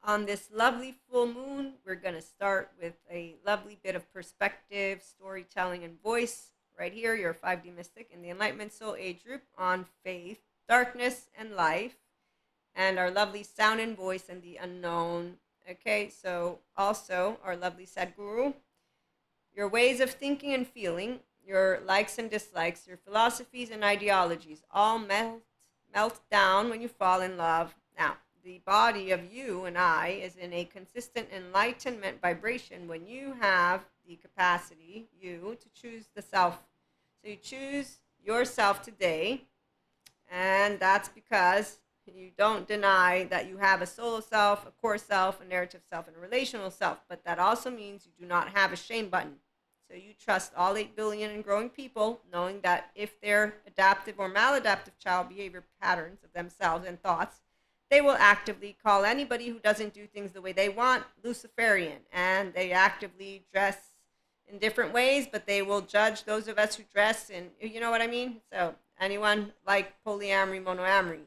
On this lovely full moon, we're going to start with a lovely bit of perspective, storytelling, and voice. Right here, your 5D Mystic in the Enlightenment Soul Age group on faith, darkness, and life, and our lovely sound and voice and the unknown. Okay, so also our lovely Sadhguru, your ways of thinking and feeling, your likes and dislikes, your philosophies and ideologies all melt down when you fall in love. Now, the body of you and I is in a consistent enlightenment vibration when you have the capacity, you, to choose the self. So you choose yourself today, and that's because you don't deny that you have a solo self, a core self, a narrative self, and a relational self. But that also means you do not have a shame button. So you trust all 8 billion and growing people, knowing that if they're adaptive or maladaptive child behavior patterns of themselves and thoughts, they will actively call anybody who doesn't do things the way they want Luciferian. And they actively dress in different ways, but they will judge those of us who dress in, you know what I mean? So anyone like polyamory, monoamory.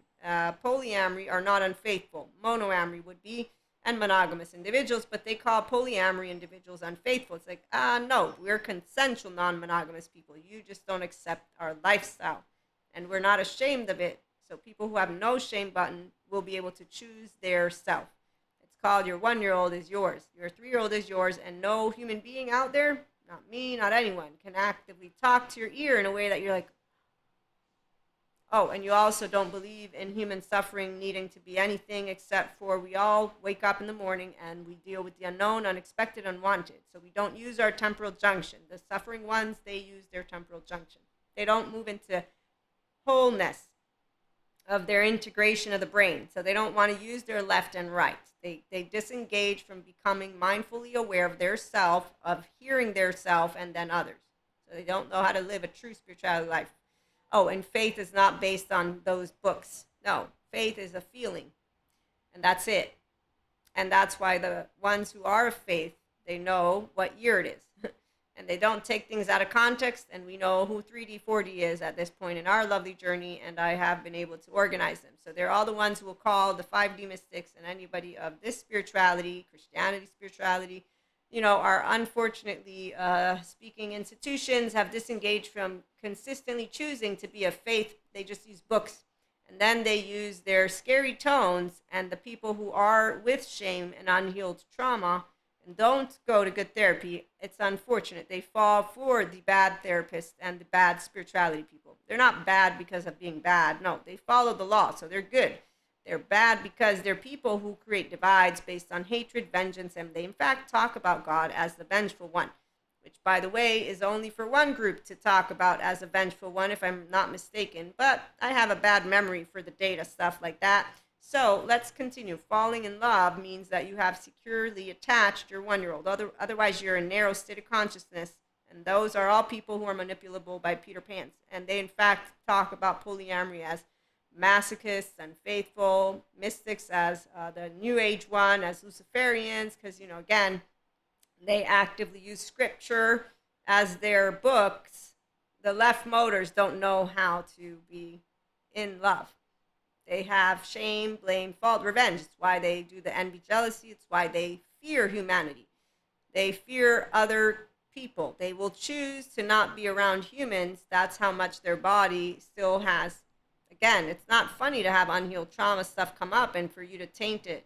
Polyamory are not unfaithful. Monoamory would be, and monogamous individuals, but they call polyamory individuals unfaithful. It's like, no, we're consensual non-monogamous people. You just don't accept our lifestyle. And we're not ashamed of it. So people who have no shame button will be able to choose their self. It's called your 1-year-old is yours. Your 3-year-old is yours. And no human being out there, not me, not anyone, can actively talk to your ear in a way that you're like, oh, and you also don't believe in human suffering needing to be anything except for we all wake up in the morning and we deal with the unknown, unexpected, unwanted. So we don't use our temporal junction. The suffering ones, they use their temporal junction. They don't move into wholeness of their integration of the brain. So they don't want to use their left and right. They disengage from becoming mindfully aware of their self, of hearing their self, and then others. So they don't know how to live a true spirituality life. Oh, and faith is not based on those books. No, faith is a feeling, and that's it. And that's why the ones who are of faith, they know what year it is. And they don't take things out of context, and we know who 3D, 4D is at this point in our lovely journey, and I have been able to organize them. So they're all the ones who will call the 5D mystics and anybody of this spirituality, Christianity spirituality, our unfortunately speaking institutions have disengaged from consistently choosing to be a faith. They just use books. And then they use their scary tones, and the people who are with shame and unhealed trauma and don't go to good therapy, it's unfortunate. They fall for the bad therapists and the bad spirituality people. They're not bad because of being bad. No, they follow the law, so they're good. They're bad because they're people who create divides based on hatred, vengeance, and they in fact talk about God as the vengeful one, which, by the way, is only for one group to talk about as a vengeful one, if I'm not mistaken. But I have a bad memory for the data stuff like that. So let's continue. Falling in love means that you have securely attached your 1-year-old. Otherwise, you're in a narrow state of consciousness. And those are all people who are manipulable by Peter Pans. And they, in fact, talk about polyamory as masochists, unfaithful, mystics as the New Age one, as Luciferians, because, again, they actively use scripture as their books. The left motors don't know how to be in love. They have shame, blame, fault, revenge. It's why they do the envy, jealousy. It's why they fear humanity. They fear other people. They will choose to not be around humans. That's how much their body still has. Again, it's not funny to have unhealed trauma stuff come up and for you to taint it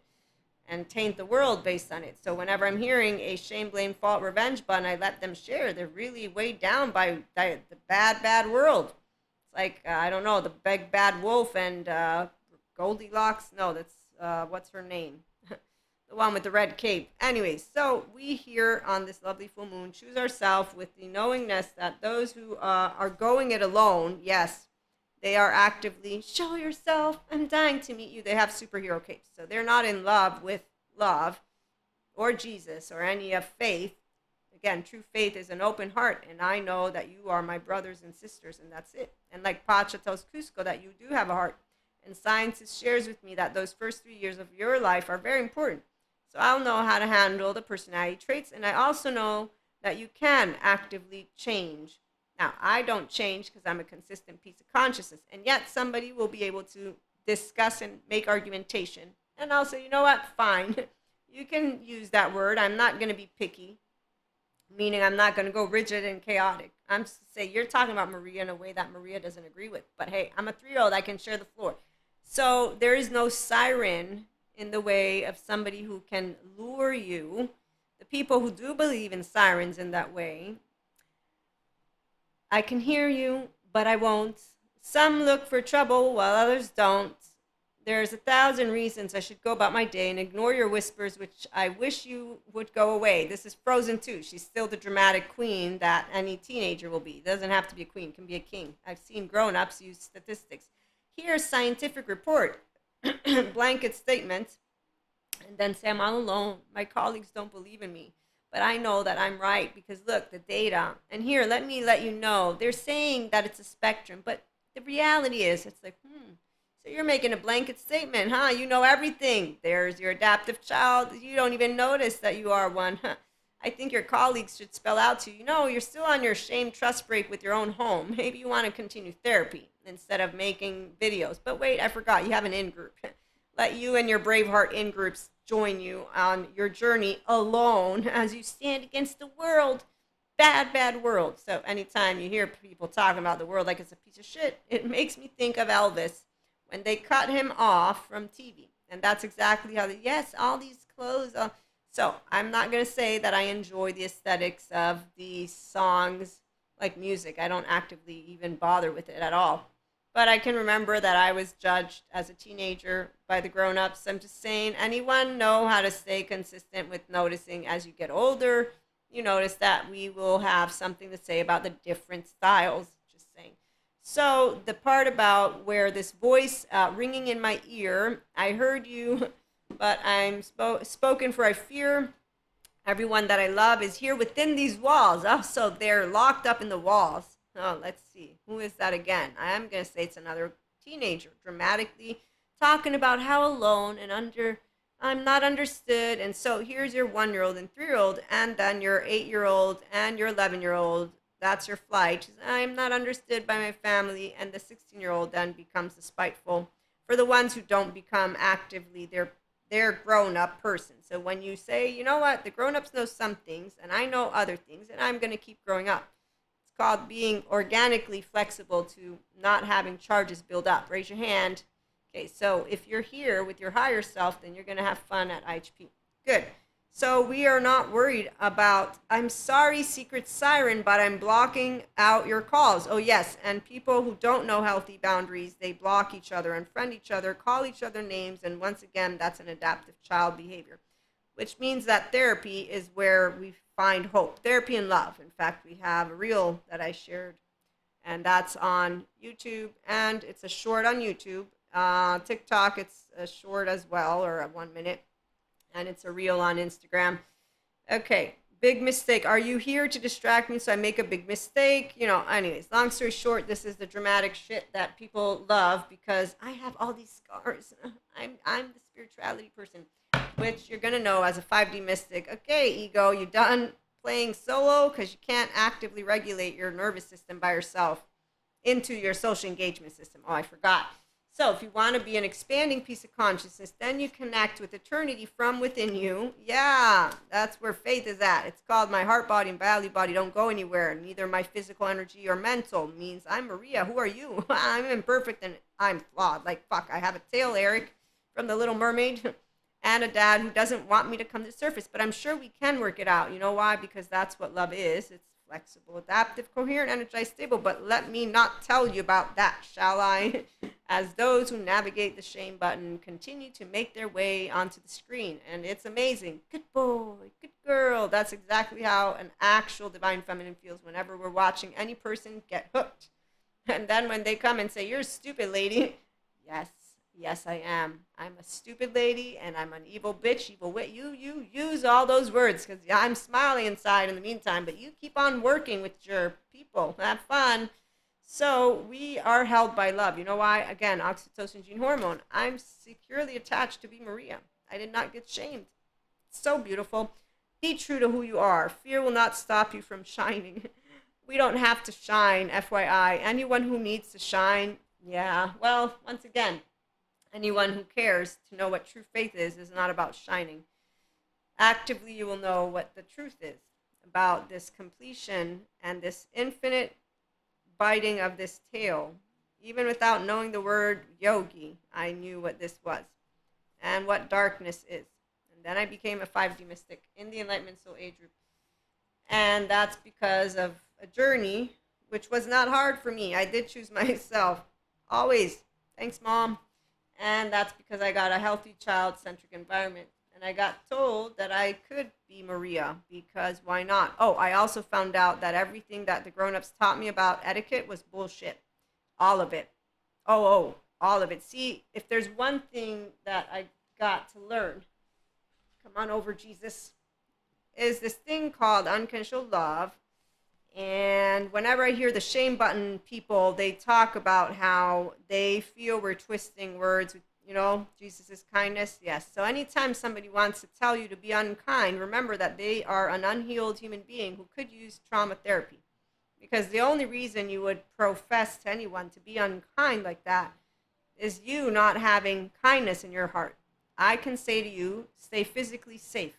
and taint the world based on it. So whenever I'm hearing a shame, blame, fault, revenge button, I let them share. They're really weighed down by the bad world. It's like, I don't know, the big bad wolf and Goldilocks. No, that's, what's her name? The one with the red cape. Anyways, so we here on this lovely full moon choose ourselves with the knowingness that those who are going it alone, yes, they are actively, show yourself, I'm dying to meet you. They have superhero capes. So they're not in love with love or Jesus or any of faith. Again, true faith is an open heart, and I know that you are my brothers and sisters, and that's it. And like Pacha tells Cusco that you do have a heart. And science shares with me that those first 3 years of your life are very important. So I'll know how to handle the personality traits, and I also know that you can actively change. Now, I don't change because I'm a consistent piece of consciousness, and yet somebody will be able to discuss and make argumentation. And I'll say, you know what, fine. You can use that word. I'm not going to be picky, meaning I'm not going to go rigid and chaotic. I'm say you're talking about Maria in a way that Maria doesn't agree with. But hey, I'm a 3-year-old. I can share the floor. So there is no siren in the way of somebody who can lure you. The people who do believe in sirens in that way, I can hear you, but I won't. Some look for trouble while others don't. There's 1,000 reasons I should go about my day and ignore your whispers, which I wish you would go away. This is Frozen 2. She's still the dramatic queen that any teenager will be. Doesn't have to be a queen, can be a king. I've seen grown-ups use statistics. Here's scientific report, blanket statement, and then say I'm all alone. My colleagues don't believe in me, but I know that I'm right because look, the data. And here, let me let you know, they're saying that it's a spectrum, but the reality is, it's like, so you're making a blanket statement, huh? You know everything. There's your adaptive child. You don't even notice that you are one. Huh? I think your colleagues should spell out to you, you're still on your shame trust break with your own home. Maybe you want to continue therapy instead of making videos. But wait, I forgot. You have an in-group. Let you and your Braveheart in-groups join you on your journey alone as you stand against the world. Bad, bad world. So anytime you hear people talking about the world like it's a piece of shit, it makes me think of Elvis when they cut him off from TV. And that's exactly how, yes, all these clothes. So I'm not going to say that I enjoy the aesthetics of these songs like music. I don't actively even bother with it at all. But I can remember that I was judged as a teenager by the grown-ups. I'm just saying, anyone know how to stay consistent with noticing as you get older? You notice that we will have something to say about the different styles. Just saying. So the part about where this voice ringing in my ear, I heard you, but I'm spoken for I fear. Everyone that I love is here within these walls. Oh, so they're locked up in the walls. Oh, let's see. Who is that again? I am going to say it's another teenager, dramatically talking about how alone and I'm not understood. And so here's your 1-year-old and 3-year-old, and then your 8-year-old and your 11-year-old. That's your flight. I'm not understood by my family. And the 16-year-old then becomes the spiteful. For the ones who don't become actively they're grown-up person. So when you say, you know what, the grown-ups know some things, and I know other things, and I'm going to keep growing up. It's called being organically flexible to not having charges build up. Raise your hand. Okay, so if you're here with your higher self, then you're going to have fun at IHP. Good. So we are not worried about, I'm sorry, secret siren, but I'm blocking out your calls. Oh, yes. And people who don't know healthy boundaries, they block each other, unfriend each other, call each other names. And once again, that's an adaptive child behavior, which means that therapy is where we find hope. Therapy and love. In fact, we have a reel that I shared, and that's on YouTube, and it's a short on YouTube. TikTok, it's a short as well, or a 1 minute. And it's a reel on Instagram. Okay, big mistake. Are you here to distract me so I make a big mistake? Anyways, long story short, this is the dramatic shit that people love because I have all these scars. I'm the spirituality person, which you're going to know as a 5D mystic. Okay, ego, you done playing solo because you can't actively regulate your nervous system by yourself into your social engagement system. Oh, I forgot. So if you want to be an expanding piece of consciousness, then you connect with eternity from within you. Yeah, that's where faith is at. It's called my heart, body, and body don't go anywhere. Neither my physical energy or mental means I'm Maria. Who are you? I'm imperfect and I'm flawed. Like, fuck, I have a tail, Eric, from The Little Mermaid, and a dad who doesn't want me to come to the surface. But I'm sure we can work it out. You know why? Because that's what love is. It's flexible, adaptive, coherent, energized, stable. But let me not tell you about that, shall I? As those who navigate the shame button continue to make their way onto the screen. And it's amazing. Good boy, good girl. That's exactly how an actual divine feminine feels whenever we're watching any person get hooked. And then when they come and say, you're a stupid lady. Yes, I am. I'm a stupid lady and I'm an evil bitch, evil wit. You use all those words because I'm smiling inside in the meantime, but you keep on working with your people. Have fun. So we are held by love. You know why? Again, oxytocin gene hormone. I'm securely attached to be Maria. I did not get shamed. It's so beautiful. Be true to who you are. Fear will not stop you from shining. We don't have to shine, FYI. Anyone who needs to shine, yeah, well, once again, anyone who cares to know what true faith is not about shining. Actively, you will know what the truth is about this completion and this infinite biting of this tail. Even without knowing the word yogi, I knew what this was and what darkness is. And then I became a 5D mystic in the Enlightenment Soul Age group. And that's because of a journey which was not hard for me. I did choose myself. Always. Thanks, Mom. And that's because I got a healthy child centric environment. And I got told that I could be Maria because why not? Oh, I also found out that everything that the grown ups taught me about etiquette was bullshit. All of it. All of it. See, if there's one thing that I got to learn, come on over, Jesus, is this thing called unconditional love. And whenever I hear the shame button people, they talk about how they feel we're twisting words with, Jesus' kindness. Yes. So anytime somebody wants to tell you to be unkind, remember that they are an unhealed human being who could use trauma therapy. Because the only reason you would profess to anyone to be unkind like that is you not having kindness in your heart. I can say to you, stay physically safe.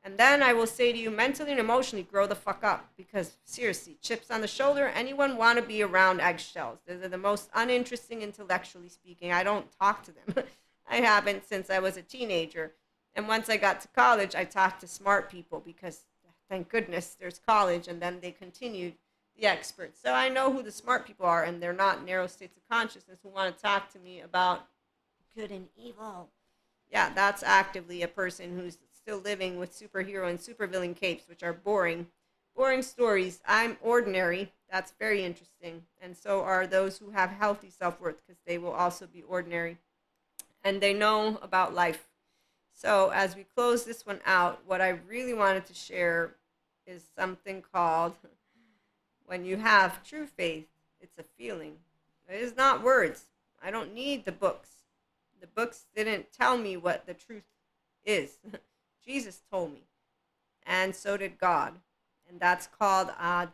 And then I will say to you, mentally and emotionally, grow the fuck up. Because seriously, chips on the shoulder, anyone want to be around eggshells? They're the most uninteresting intellectually speaking. I don't talk to them. I haven't since I was a teenager. And once I got to college, I talked to smart people because thank goodness there's college. And then they continued the experts. So I know who the smart people are, and they're not narrow states of consciousness who want to talk to me about good and evil. Yeah, that's actively a person who's still living with superhero and supervillain capes, which are boring. Boring stories. I'm ordinary. That's very interesting. And so are those who have healthy self worth, because they will also be ordinary. And they know about life. So, as we close this one out, what I really wanted to share is something called when you have true faith, it's a feeling. It is not words. I don't need the books. The books didn't tell me what the truth is. Jesus told me. And so did God. And that's called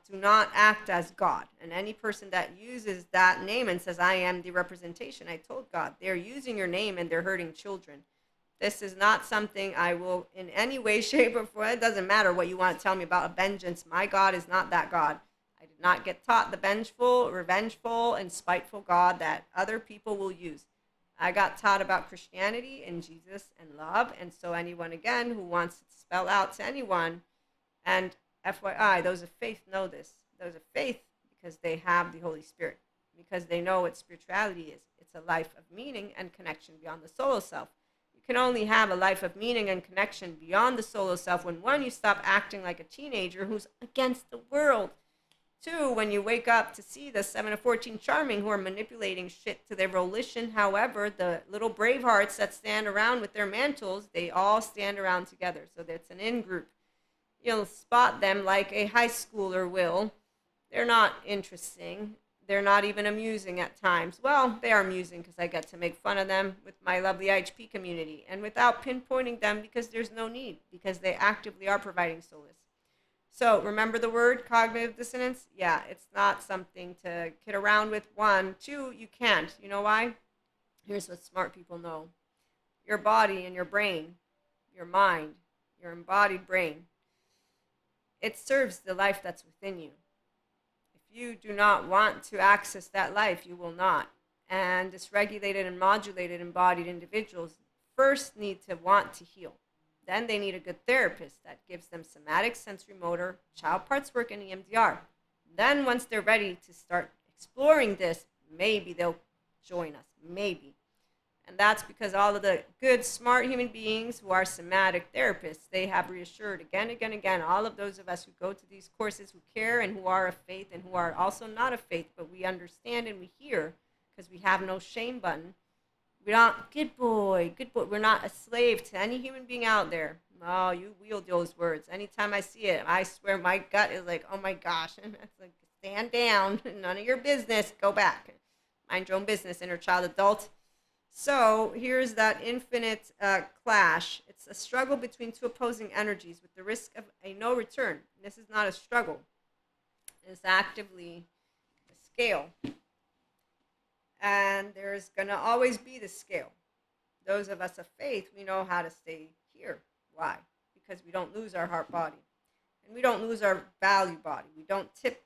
do not act as God. And any person that uses that name and says, I am the representation, I told God, they're using your name and they're hurting children. This is not something I will in any way, shape, or form. It doesn't matter what you want to tell me about a vengeance. My God is not that God. I did not get taught the vengeful, revengeful, and spiteful God that other people will use. I got taught about Christianity and Jesus and love. And so anyone, again, who wants to spell out to anyone, and FYI, those of faith know this. Those of faith, because they have the Holy Spirit, because they know what spirituality is. It's a life of meaning and connection beyond the solo self. You can only have a life of meaning and connection beyond the solo self when, one, you stop acting like a teenager who's against the world. Two, when you wake up to see the 7 of 14 charming who are manipulating shit to their volition. However, the little bravehearts that stand around with their mantles, they all stand around together. So that's an in-group. You'll spot them like a high schooler will. They're not interesting. They're not even amusing at times. Well, they are amusing because I get to make fun of them with my lovely IHP community and without pinpointing them because there's no need, because they actively are providing solace. So remember the word cognitive dissonance? Yeah, it's not something to kid around with. One, two, you can't. You know why? Here's what smart people know. Your body and your brain, your mind, your embodied brain, it serves the life that's within you. If you do not want to access that life, you will not. And dysregulated and modulated embodied individuals first need to want to heal. Then they need a good therapist that gives them somatic, sensory motor, child parts work, and EMDR. Then once they're ready to start exploring this, maybe they'll join us. Maybe. And that's because all of the good, smart human beings who are somatic therapists, they have reassured again, again, all of those of us who go to these courses, who care and who are of faith and who are also not of faith, but we understand and we hear because we have no shame button. We're not, good boy. We're not a slave to any human being out there. Oh, you wield those words. Anytime I see it, I swear my gut is like, oh my gosh. And it's like, stand down. None of your business. Go back. Mind your own business, inner child, adult. So here's that infinite clash. It's a struggle between two opposing energies with the risk of a no return. This is not a struggle. It's actively a scale. And there's going to always be the scale. Those of us of faith, we know how to stay here. Why? because we don't lose our heart body. And we don't lose our value body. We don't tip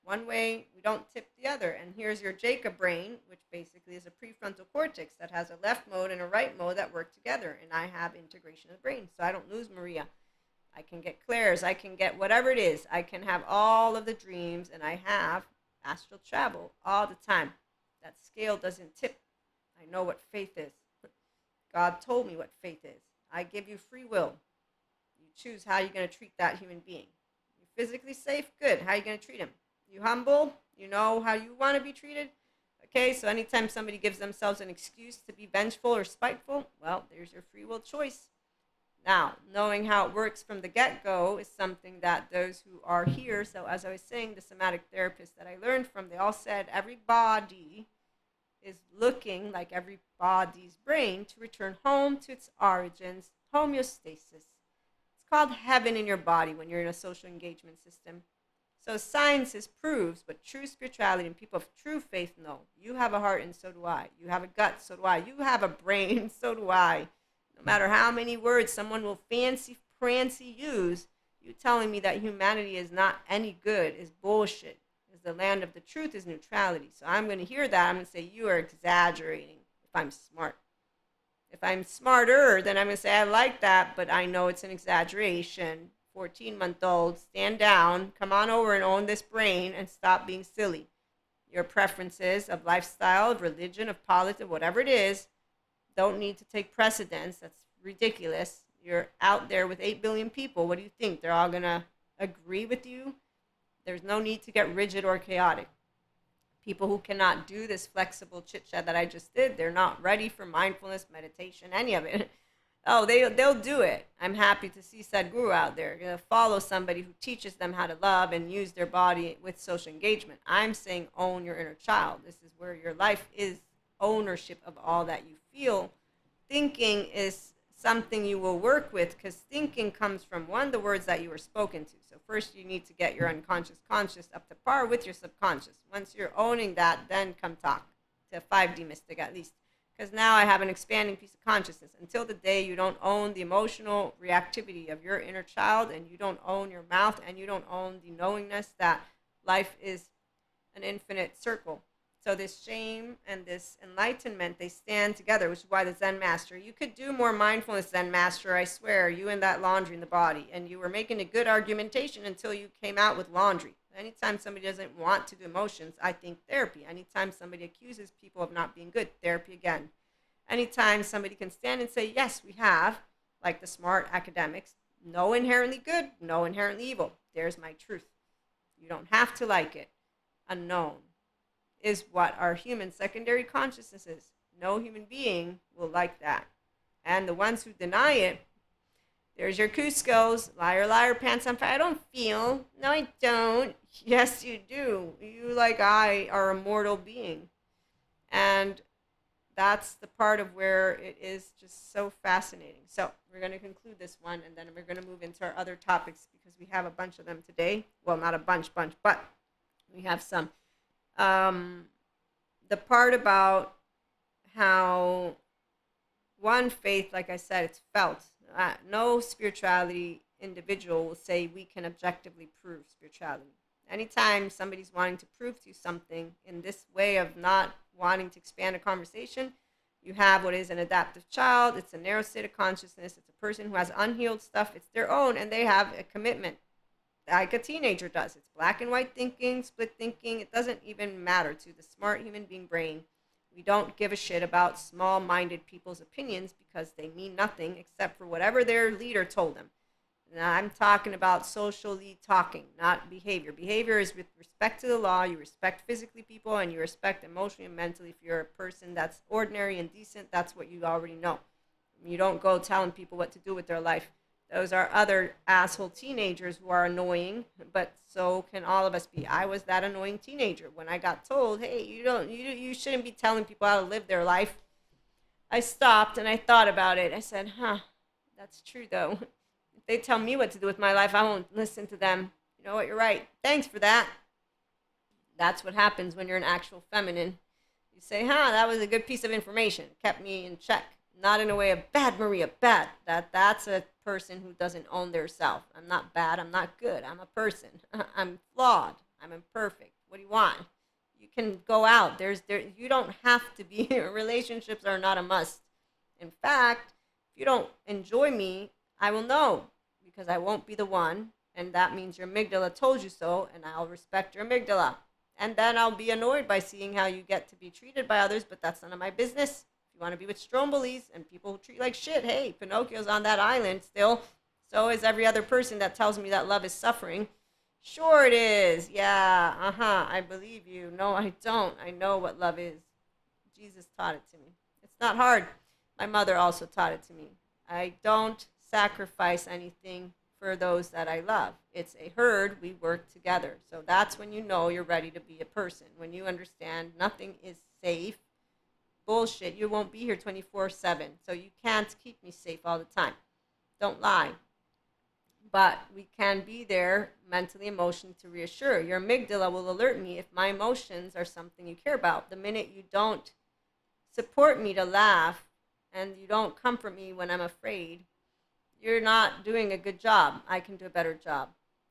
one way, we don't tip the other. And here's your Jacob brain, which basically is a prefrontal cortex that has a left mode and a right mode that work together. And I have integration of the brain. So I don't lose Maria. I can get Claire's. I can get whatever it is. I can have all of the dreams, and I have astral travel all the time. That scale doesn't tip. I know what faith is. God told me what faith is. I give you free will. You choose how you're going to treat that human being. You physically safe? Good. How are you going to treat him? You humble? You know how you want to be treated? Okay, so anytime somebody gives themselves an excuse to be vengeful or spiteful, well, there's your free will choice. Now, knowing how it works from the get-go is something that those who are here, so as I was saying, the somatic therapists that I learned from, they all said every body is looking like everybody's brain to return home to its origins, homeostasis. It's called heaven in your body when you're in a social engagement system. So science proves, but true spirituality and people of true faith know. You have a heart and so do I. You have a gut, so do I. You have a brain, so do I. No matter how many words someone will fancy use, you telling me that humanity is not any good is bullshit. Because the land of the truth is neutrality. So I'm going to hear that. I'm going to say you are exaggerating if I'm smart. If I'm smarter, then I'm going to say I like that, but I know it's an exaggeration. 14-month-old, stand down, come on over and own this brain and stop being silly. Your preferences of lifestyle, of religion, of politics, whatever it is, don't need to take precedence. That's ridiculous. You're out there with 8 billion people. What do you think? They're all going to agree with you? There's no need to get rigid or chaotic. People who cannot do this flexible chit-chat that I just did, they're not ready for mindfulness, meditation, any of it. Oh, they'll do it. I'm happy to see Sadhguru out there. They're going to follow somebody who teaches them how to love and use their body with social engagement. I'm saying own your inner child. This is where your life is ownership of all that you feel. Thinking is something you will work with because thinking comes from, one, the words that you were spoken to. So first you need to get your unconscious conscious up to par with your subconscious. Once you're owning that, then come talk to a 5D mystic at least. Because now I have an expanding piece of consciousness. Until the day you don't own the emotional reactivity of your inner child and you don't own your mouth and you don't own the knowingness that life is an infinite circle. So this shame and this enlightenment, they stand together, which is why the Zen master, you could do more mindfulness, Zen master, I swear, you and that laundry in the body. And you were making a good argumentation until you came out with laundry. Anytime somebody doesn't want to do emotions, I think therapy. Anytime somebody accuses people of not being good, therapy again. Anytime somebody can stand and say, yes, we have, like the smart academics, no inherently good, no inherently evil. There's my truth. You don't have to like it. Unknown is what our human secondary consciousness is. No human being will like that. And the ones who deny it, there's your Cusco's, liar, liar, pants on fire. I don't feel. No, I don't. Yes, you do. You, like I, are a mortal being. And that's the part of where it is just so fascinating. So we're going to conclude this one, and then we're going to move into our other topics because we have a bunch of them today. Well, not a bunch, but we have some. The part about how one faith, like I said, it's felt. No spirituality individual will say we can objectively prove spirituality. Anytime somebody's wanting to prove to you something in this way of not wanting to expand a conversation, you have what is an adaptive child. It's a narrow state of consciousness. It's a person who has unhealed stuff. It's their own, and they have a commitment like a teenager does. It's black and white thinking, split thinking. It doesn't even matter to the smart human being brain. We don't give a shit about small-minded people's opinions because they mean nothing except for whatever their leader told them. Now, I'm talking about socially talking, not behavior. Behavior is with respect to the law. You respect physically people, and you respect emotionally and mentally. If you're a person that's ordinary and decent, that's what you already know. You don't go telling people what to do with their life. Those are other asshole teenagers who are annoying, but so can all of us be. I was that annoying teenager when I got told, hey, you shouldn't be telling people how to live their life. I stopped and I thought about it. I said, that's true though. If they tell me what to do with my life, I won't listen to them. You know what, you're right. Thanks for that. That's what happens when you're an actual feminine. You say, that was a good piece of information. It kept me in check. Not in a way of bad Maria, bad. That's a person who doesn't own their self. I'm not bad. I'm not good. I'm a person. I'm flawed. I'm imperfect. What do you want? You can go out. You don't have to be here. Relationships are not a must. In fact, if you don't enjoy me, I will know because I won't be the one, and that means your amygdala told you so, and I'll respect your amygdala. And then I'll be annoyed by seeing how you get to be treated by others, but that's none of my business. If you want to be with Stromboli's and people who treat you like shit, hey, Pinocchio's on that island still. So is every other person that tells me that love is suffering. Sure it is. Yeah, I believe you. No, I don't. I know what love is. Jesus taught it to me. It's not hard. My mother also taught it to me. I don't sacrifice anything for those that I love. It's a herd. We work together. So that's when you know you're ready to be a person. When you understand nothing is safe. Bullshit. You won't be here 24/7. So you can't keep me safe all the time. Don't lie. But we can be there mentally, emotionally to reassure. Your amygdala will alert me if my emotions are something you care about. The minute you don't support me to laugh and you don't comfort me when I'm afraid, you're not doing a good job. I can do a better job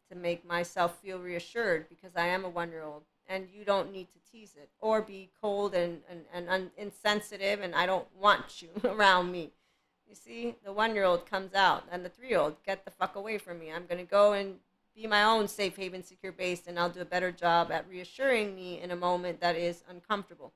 to make myself feel reassured because I am a 1 year old and you don't need to tease it or be cold and insensitive and I don't want you around me. You see, the 1 year old comes out and the 3 year old, get the fuck away from me. I'm going to go and be my own safe haven, secure base, and I'll do a better job at reassuring me in a moment that is uncomfortable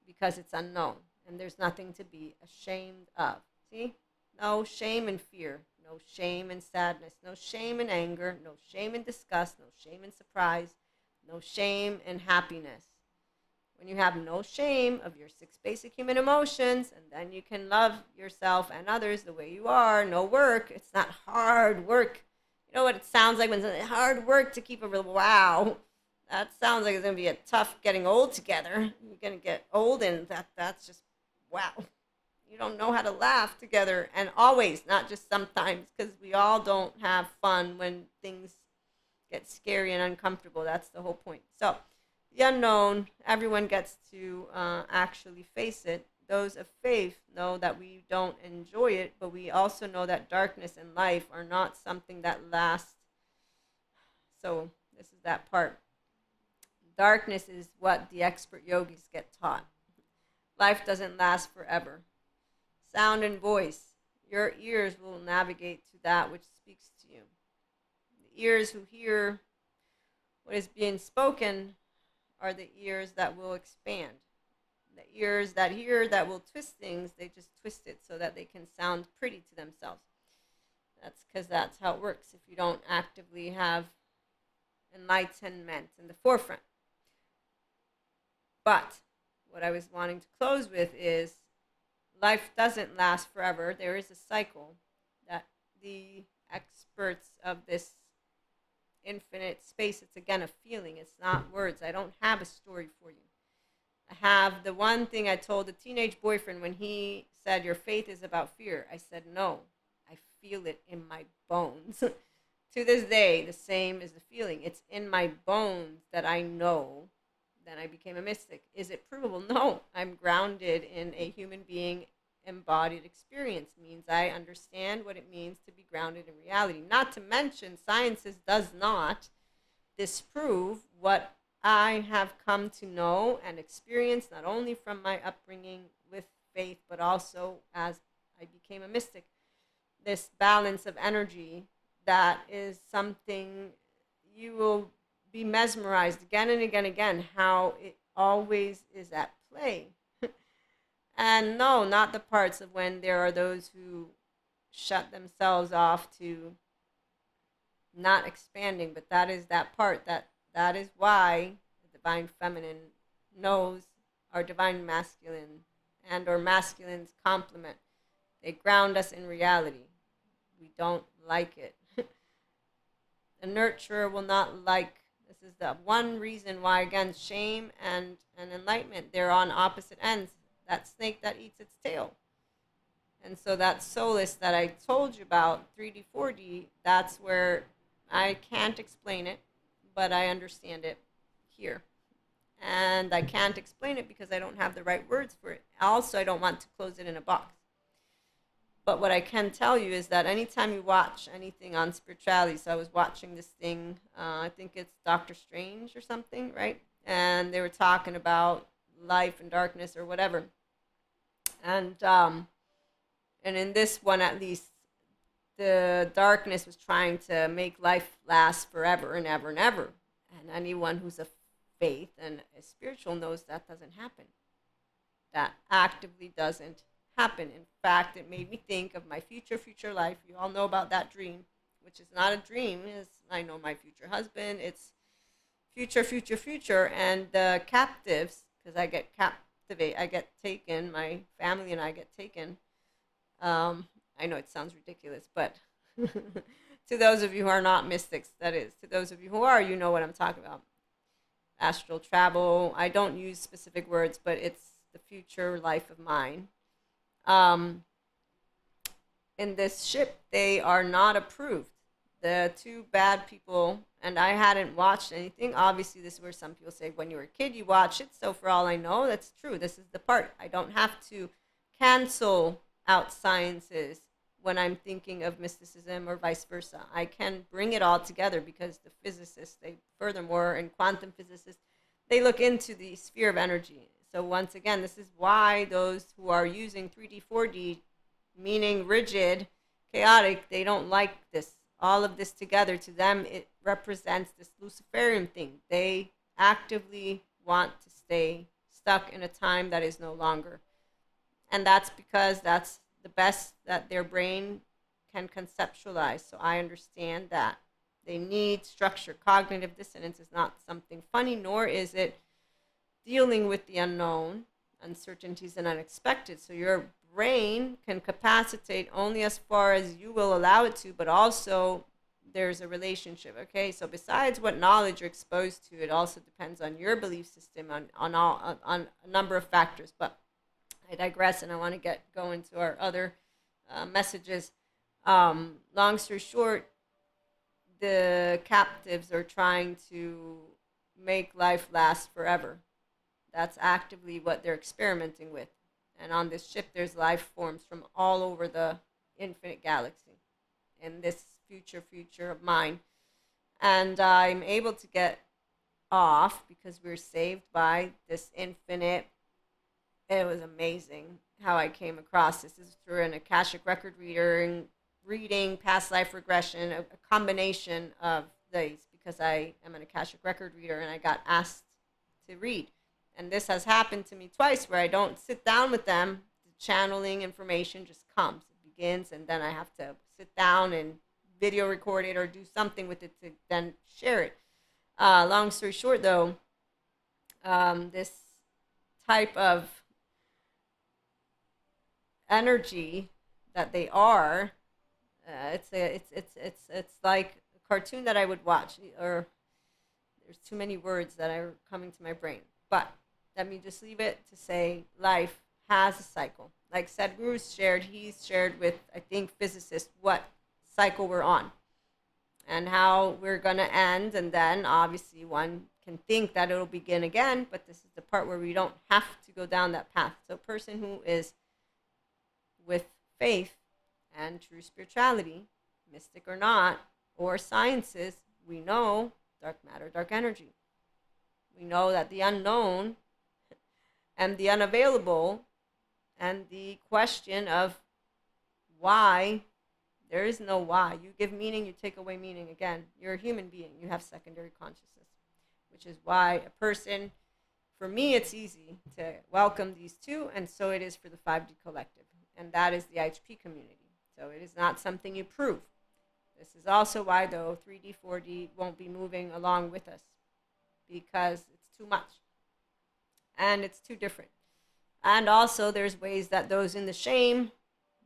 because it's unknown and there's nothing to be ashamed of. See? No shame and fear, no shame and sadness, no shame and anger, no shame and disgust, no shame and surprise, no shame and happiness. When you have no shame of your 6 basic human emotions, and then you can love yourself and others the way you are, no work. It's not hard work. You know what it sounds like when it's hard work to keep a real wow. That sounds like it's going to be a tough getting old together. You're going to get old and that's just wow. You don't know how to laugh together and always, not just sometimes, because we all don't have fun when things get scary and uncomfortable. That's the whole point. So the unknown, everyone gets to actually face it. Those of faith know that we don't enjoy it, but we also know that darkness and life are not something that lasts. So this is that part. Darkness is what the expert yogis get taught. Life doesn't last forever. Sound and voice. Your ears will navigate to that which speaks to you. The ears who hear what is being spoken are the ears that will expand. The ears that hear that will twist things, they just twist it so that they can sound pretty to themselves. That's because that's how it works if you don't actively have enlightenment in the forefront. But what I was wanting to close with is life doesn't last forever. There is a cycle that the experts of this infinite space, it's again a feeling, it's not words. I don't have a story for you. I have the one thing I told the teenage boyfriend when he said, your faith is about fear. I said, no, I feel it in my bones. To this day, the same is the feeling. It's in my bones that I know. Then I became a mystic. Is it provable? No. I'm grounded in a human being embodied experience. Means I understand what it means to be grounded in reality. Not to mention, sciences does not disprove what I have come to know and experience, not only from my upbringing with faith, but also as I became a mystic. This balance of energy that is something you will be mesmerized again and again and again, how it always is at play. And no, not the parts of when there are those who shut themselves off to not expanding, but that is that part that is why the divine feminine knows our divine masculine and or masculine's complement. They ground us in reality. We don't like it. A nurturer will not like. This is the one reason why, again, shame and enlightenment, they're on opposite ends. That snake that eats its tail. And so that solace that I told you about, 3D, 4D, that's where I can't explain it, but I understand it here. And I can't explain it because I don't have the right words for it. Also, I don't want to close it in a box. But what I can tell you is that anytime you watch anything on spirituality, so I was watching this thing, I think it's Doctor Strange or something, right? And they were talking about life and darkness or whatever. And and in this one at least, the darkness was trying to make life last forever and ever and ever. And anyone who's a faith and a spiritual knows that doesn't happen. That actively doesn't happen. In fact, it made me think of my future life. You all know about that dream, which is not a dream. Is I know my future husband. It's future, and the captives, because I get I get taken. My family and I get taken. I know it sounds ridiculous, but to those of you who are not mystics, that is, to those of you who are, you know what I'm talking about. Astral travel. I don't use specific words, but it's the future life of mine. Um, in this ship, they are not approved. The two bad people, and I hadn't watched anything. Obviously, this is where some people say, when you were a kid, you watch it. So, for all I know, that's true. This is the part. I don't have to cancel out sciences when I'm thinking of mysticism or vice versa. I can bring it all together because the physicists, they furthermore, and quantum physicists, they look into the sphere of energy. So once again, this is why those who are using 3D, 4D, meaning rigid, chaotic, they don't like this. All of this together, to them, it represents this Luciferian thing. They actively want to stay stuck in a time that is no longer. And that's because that's the best that their brain can conceptualize. So I understand that they need structure. Cognitive dissonance is not something funny, nor is it dealing with the unknown, uncertainties, and unexpected. So your brain can capacitate only as far as you will allow it to, but also there's a relationship. Okay, so besides what knowledge you're exposed to, it also depends on your belief system, on a number of factors. But I digress, and I want to get going to our other messages. Long story short, the captives are trying to make life last forever. That's actively what they're experimenting with. And on this ship, there's life forms from all over the infinite galaxy in this future of mine. And I'm able to get off because we're saved by this infinite. It was amazing how I came across this. This is through an Akashic record reader and reading past life regression, a combination of these, because I am an Akashic record reader and I got asked to read. And this has happened to me twice where I don't sit down with them. The channeling information just comes. It begins, and then I have to sit down and video record it or do something with it to then share it. Long story short, though, this type of energy that they are, it's like a cartoon that I would watch, or there's too many words that are coming to my brain. But let me just leave it to say life has a cycle. Like Sadhguru's shared, he's shared with, I think, physicists what cycle we're on and how we're going to end. And then obviously one can think that it'll begin again, but this is the part where we don't have to go down that path. So a person who is with faith and true spirituality, mystic or not, or sciences, we know dark matter, dark energy. We know that the unknown and the unavailable and the question of why, there is no why. You give meaning, you take away meaning. Again, you're a human being. You have secondary consciousness, which is why a person, for me, it's easy to welcome these two, and so it is for the 5D collective, and that is the IHP community. So it is not something you prove. This is also why, though, 3D, 4D won't be moving along with us, because it's too much and it's too different. And also there's ways that those in the shame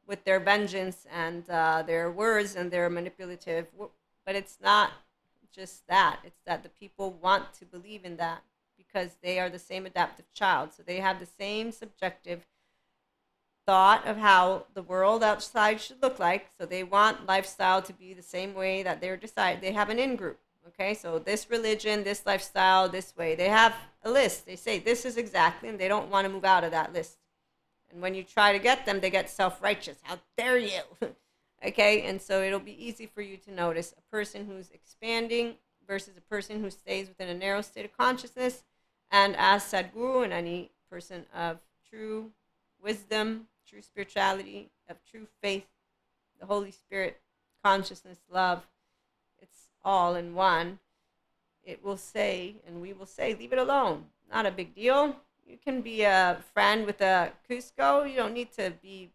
with their vengeance and their words and their manipulative, but it's not just that. It's that the people want to believe in that because they are the same adaptive child. So they have the same subjective thought of how the world outside should look like. So they want lifestyle to be the same way that they're decided. They have an in-group. Okay, so this religion, this lifestyle, this way. They have a list. They say this is exactly, and they don't want to move out of that list. And when you try to get them, they get self-righteous. How dare you? Okay, and so it'll be easy for you to notice a person who's expanding versus a person who stays within a narrow state of consciousness. And as Sadhguru and any person of true wisdom, true spirituality, of true faith, the Holy Spirit, consciousness, love, it's all in one. It will say, and we will say, leave it alone. Not a big deal. You can be a friend with a Cusco. You don't need to be,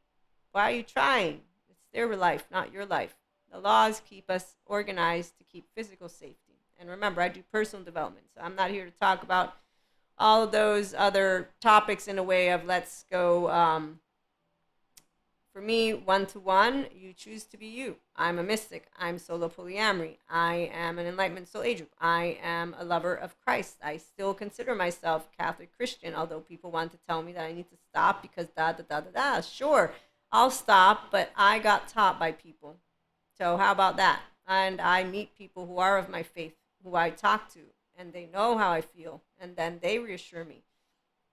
why are you trying? It's their life, not your life. The laws keep us organized to keep physical safety. And remember, I do personal development, so I'm not here to talk about all of those other topics in a way of let's go, for me, one-to-one, you choose to be you. I'm a mystic. I'm solo polyamory. I am an enlightenment soul age group. I am a lover of Christ. I still consider myself Catholic Christian, although people want to tell me that I need to stop because da-da-da-da-da. Sure, I'll stop, but I got taught by people. So how about that? And I meet people who are of my faith, who I talk to, and they know how I feel, and then they reassure me.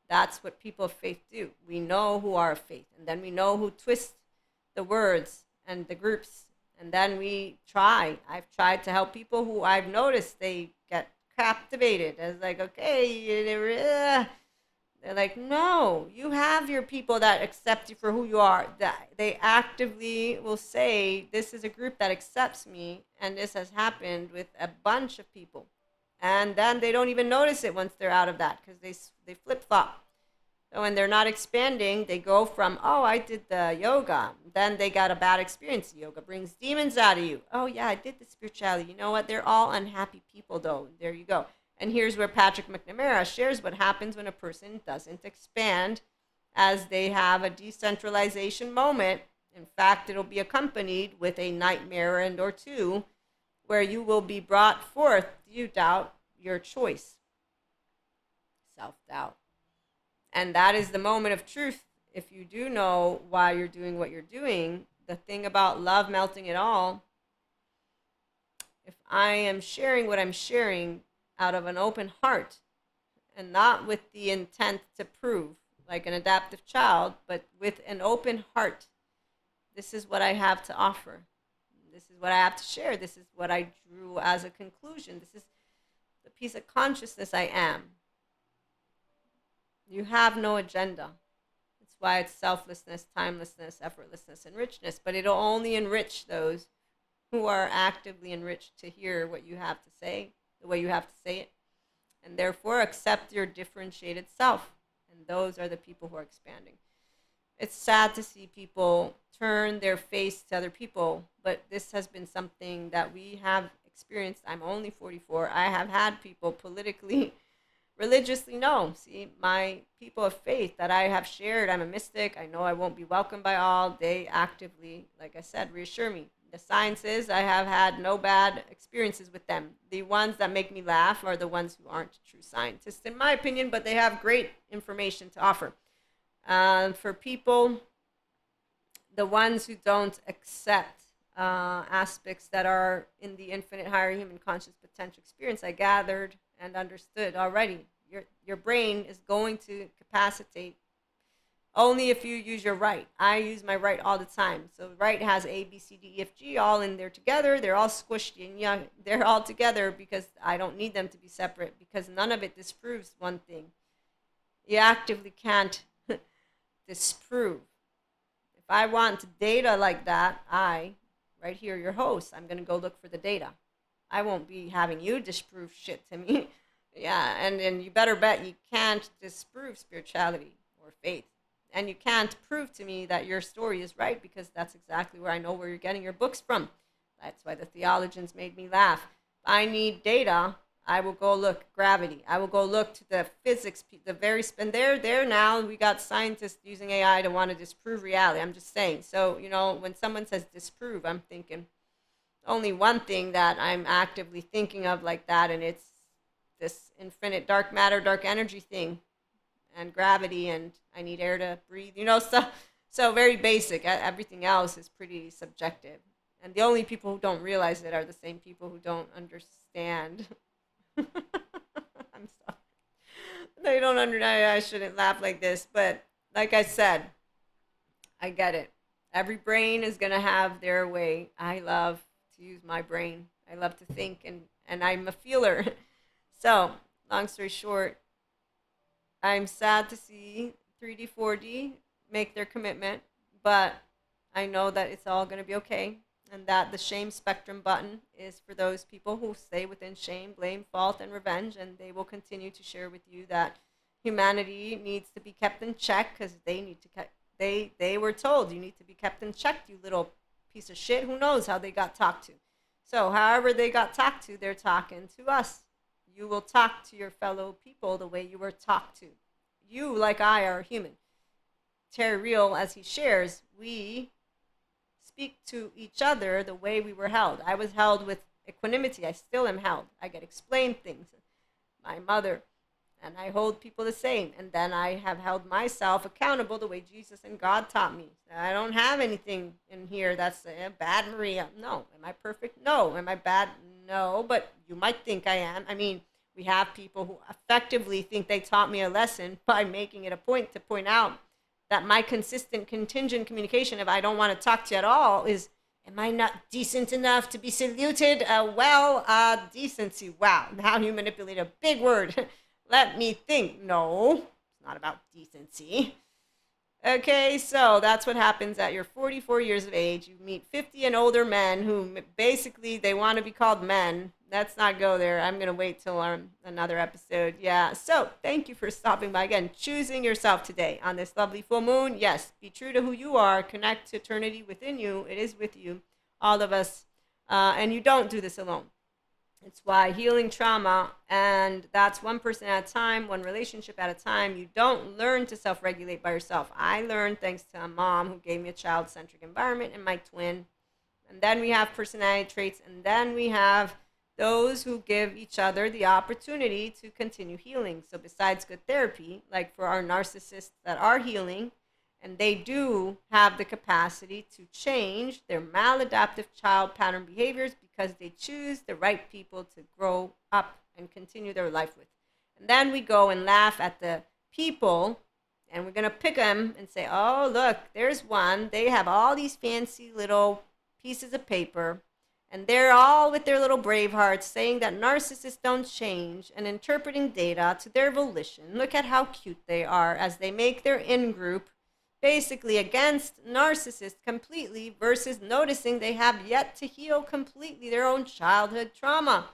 That's what people of faith do. We know who are of faith, and then we know who twist the words and the groups, and then we try. I've tried to help people who I've noticed they get captivated. It's like, okay, they're like, no, you have your people that accept you for who you are. That they actively will say, this is a group that accepts me, and this has happened with a bunch of people. And then they don't even notice it once they're out of that because they flip-flop. So when they're not expanding, they go from, oh, I did the yoga. Then they got a bad experience. Yoga brings demons out of you. Oh, yeah, I did the spirituality. You know what? They're all unhappy people, though. There you go. And here's where Patrick McNamara shares what happens when a person doesn't expand as they have a decentralization moment. In fact, it'll be accompanied with a nightmare and or two where you will be brought forth. You doubt your choice. Self-doubt. And that is the moment of truth. If you do know why you're doing what you're doing, the thing about love melting it all, if I am sharing what I'm sharing out of an open heart and not with the intent to prove, like an adaptive child, but with an open heart, this is what I have to offer. This is what I have to share. This is what I drew as a conclusion. This is the piece of consciousness I am. You have no agenda. That's why it's selflessness, timelessness, effortlessness, and richness. But it'll only enrich those who are actively enriched to hear what you have to say, the way you have to say it. And therefore, accept your differentiated self. And those are the people who are expanding. It's sad to see people turn their face to other people, but this has been something that we have experienced. I'm only 44. I have had people politically, religiously know. See, my people of faith that I have shared, I'm a mystic. I know I won't be welcomed by all. They actively, like I said, reassure me. The science is I have had no bad experiences with them. The ones that make me laugh are the ones who aren't true scientists, in my opinion, but they have great information to offer. For people, the ones who don't accept aspects that are in the infinite higher human conscious potential experience, I gathered and understood already. Your brain is going to capacitate only if you use your right. I use my right all the time. So right has A, B, C, D, E, F, G all in there together. They're all squished and yeah, they're all together because I don't need them to be separate because none of it disproves one thing. You actively can't disprove. If I want data like that, right here, your host, I'm going to go look for the data. I won't be having you disprove shit to me. Yeah, and you better bet you can't disprove spirituality or faith. And you can't prove to me that your story is right because that's exactly where I know where you're getting your books from. That's why the theologians made me laugh. If I need data, I will go look gravity. I will go look to the physics, the very spin. There now. We got scientists using AI to want to disprove reality. I'm just saying. So, when someone says disprove, I'm thinking only one thing that I'm actively thinking of like that, and it's this infinite dark matter, dark energy thing, and gravity, and I need air to breathe. So very basic. Everything else is pretty subjective, and the only people who don't realize it are the same people who don't understand. I'm sorry. They don't understand. I shouldn't laugh like this, but like I said, I get it. Every brain is going to have their way. I love to use my brain. I love to think, and I'm a feeler. So, long story short, I'm sad to see 3D, 4D make their commitment, but I know that it's all going to be okay. And that the shame spectrum button is for those people who stay within shame, blame, fault, and revenge. And they will continue to share with you that humanity needs to be kept in check because they need to they were told you need to be kept in check, you little piece of shit. Who knows how they got talked to? So, however they got talked to, they're talking to us. You will talk to your fellow people the way you were talked to. You, like I, are human. Terry Real, as he shares, we speak to each other the way we were held. I was held with equanimity. I still am held. I get explained things. My mother, and I hold people the same. And then I have held myself accountable the way Jesus and God taught me. I don't have anything in here that's bad, Maria. No. Am I perfect? No. Am I bad? No. But you might think I am. I mean, we have people who effectively think they taught me a lesson by making it a point to point out that my consistent contingent communication, if I don't want to talk to you at all, is, am I not decent enough to be saluted? Decency. Wow, now you manipulate a big word. Let me think. No, it's not about decency. Okay, so that's what happens at your 44 years of age. You meet 50 and older men who basically they want to be called men. Let's not go there. I'm going to wait till another episode. Yeah, so thank you for stopping by again. Choosing yourself today on this lovely full moon. Yes, be true to who you are. Connect to eternity within you. It is with you, all of us. And you don't do this alone. It's why healing trauma, and that's one person at a time, one relationship at a time. You don't learn to self-regulate by yourself. I learned thanks to a mom who gave me a child-centric environment and my twin. And then we have personality traits, and then we have those who give each other the opportunity to continue healing. So besides good therapy, like for our narcissists that are healing, and they do have the capacity to change their maladaptive child pattern behaviors because they choose the right people to grow up and continue their life with. And then we go and laugh at the people, and we're going to pick them and say, oh, look, there's one. They have all these fancy little pieces of paper, and they're all with their little brave hearts saying that narcissists don't change and interpreting data to their volition. Look at how cute they are as they make their in-group basically against narcissists completely versus noticing they have yet to heal completely their own childhood trauma.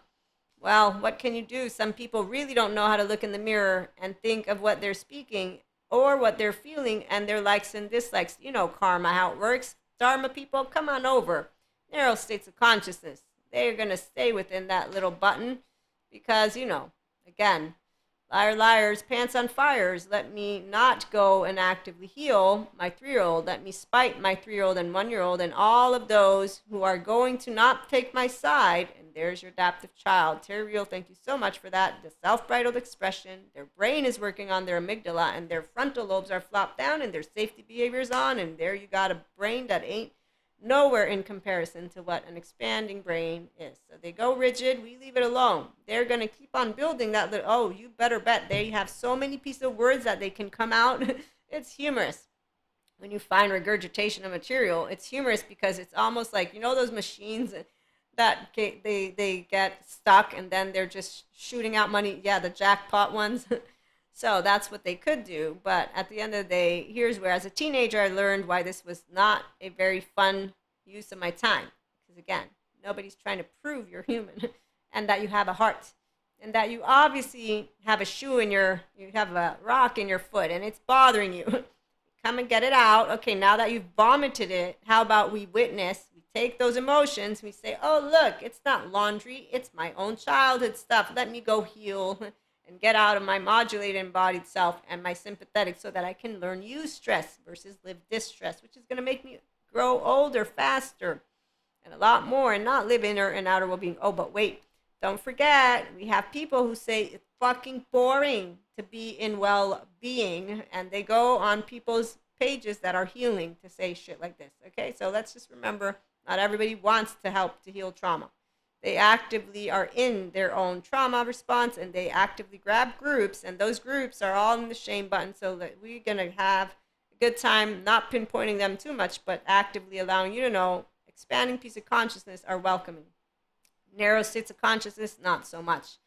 Well, what can you do? Some people really don't know how to look in the mirror and think of what they're speaking or what they're feeling and their likes and dislikes. You know karma, how it works. Dharma people, come on over. Narrow states of consciousness. They're going to stay within that little button because, again, liar, liars, pants on fires. Let me not go and actively heal my 3-year-old. Let me spite my 3-year-old and 1-year-old and all of those who are going to not take my side. And there's your adaptive child. Terry Real, thank you so much for that. The self-bridled expression. Their brain is working on their amygdala and their frontal lobes are flopped down and their safety behaviors on. And there you got a brain that ain't nowhere in comparison to what an expanding brain is. So they go rigid, we leave it alone. They're going to keep on building that little, oh, you better bet they have so many pieces of words that they can come out. It's humorous. When you find regurgitation of material, it's humorous because it's almost like, those machines that they get stuck and then they're just shooting out money. Yeah, the jackpot ones. So that's what they could do. But at the end of the day, here's where, as a teenager, I learned why this was not a very fun use of my time. Because again, nobody's trying to prove you're human and that you have a heart and that you obviously have you have a rock in your foot and it's bothering you. Come and get it out. Okay, now that you've vomited it, how about we witness, we take those emotions, we say, oh, look, it's not laundry, it's my own childhood stuff. Let me go heal and get out of my modulated embodied self and my sympathetic so that I can learn use stress versus live distress, which is going to make me grow older faster and a lot more and not live inner and outer well-being. Oh, but wait, don't forget, we have people who say it's fucking boring to be in well-being and they go on people's pages that are healing to say shit like this. Okay, so let's just remember, not everybody wants to help to heal trauma. They actively are in their own trauma response and they actively grab groups and those groups are all in the shame button so that we're going to have a good time not pinpointing them too much, but actively allowing you to know expanding piece of consciousness are welcoming. Narrow states of consciousness, not so much.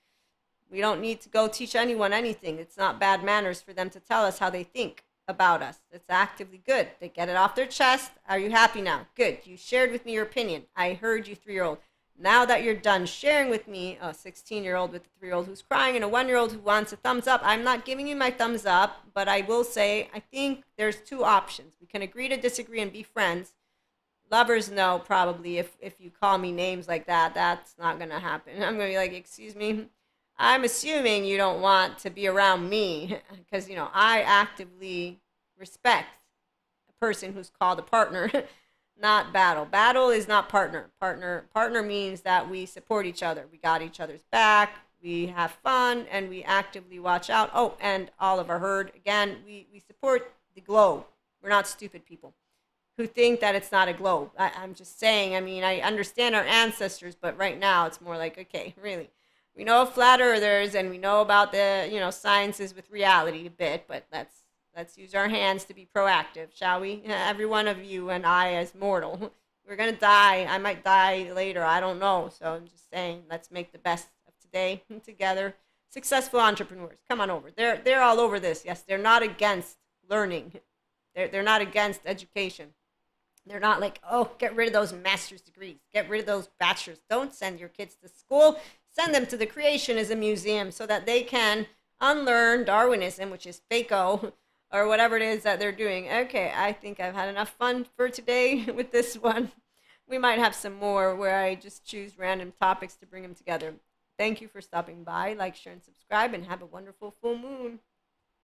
We don't need to go teach anyone anything. It's not bad manners for them to tell us how they think about us. It's actively good. They get it off their chest. Are you happy now? Good. You shared with me your opinion. I heard you, 3-year-old. Now that you're done sharing with me, a 16-year-old with a 3-year-old who's crying and a 1-year-old who wants a thumbs up, I'm not giving you my thumbs up, but I will say I think there's 2 options. We can agree to disagree and be friends. Lovers, no, probably. If you call me names like that, that's not going to happen. I'm going to be like, excuse me. I'm assuming you don't want to be around me because, I actively respect a person who's called a partner, not battle. Battle is not partner. Partner means that we support each other. We got each other's back. We have fun and we actively watch out. Oh, and all of our herd, again, we support the globe. We're not stupid people who think that it's not a globe. I'm just saying, I understand our ancestors, but right now it's more like, okay, really. We know flat earthers and we know about the, sciences with reality a bit, but let's use our hands to be proactive, shall we? Every one of you and I as mortal. We're going to die. I might die later. I don't know. So I'm just saying, let's make the best of today together. Successful entrepreneurs, come on over. They're all over this. Yes, they're not against learning. They're not against education. They're not like, oh, get rid of those master's degrees. Get rid of those bachelors. Don't send your kids to school. Send them to the Creationism Museum so that they can unlearn Darwinism, which is fake-o, or whatever it is that they're doing. Okay, I think I've had enough fun for today with this one. We might have some more where I just choose random topics to bring them together. Thank you for stopping by. Like, share, and subscribe, and have a wonderful full moon.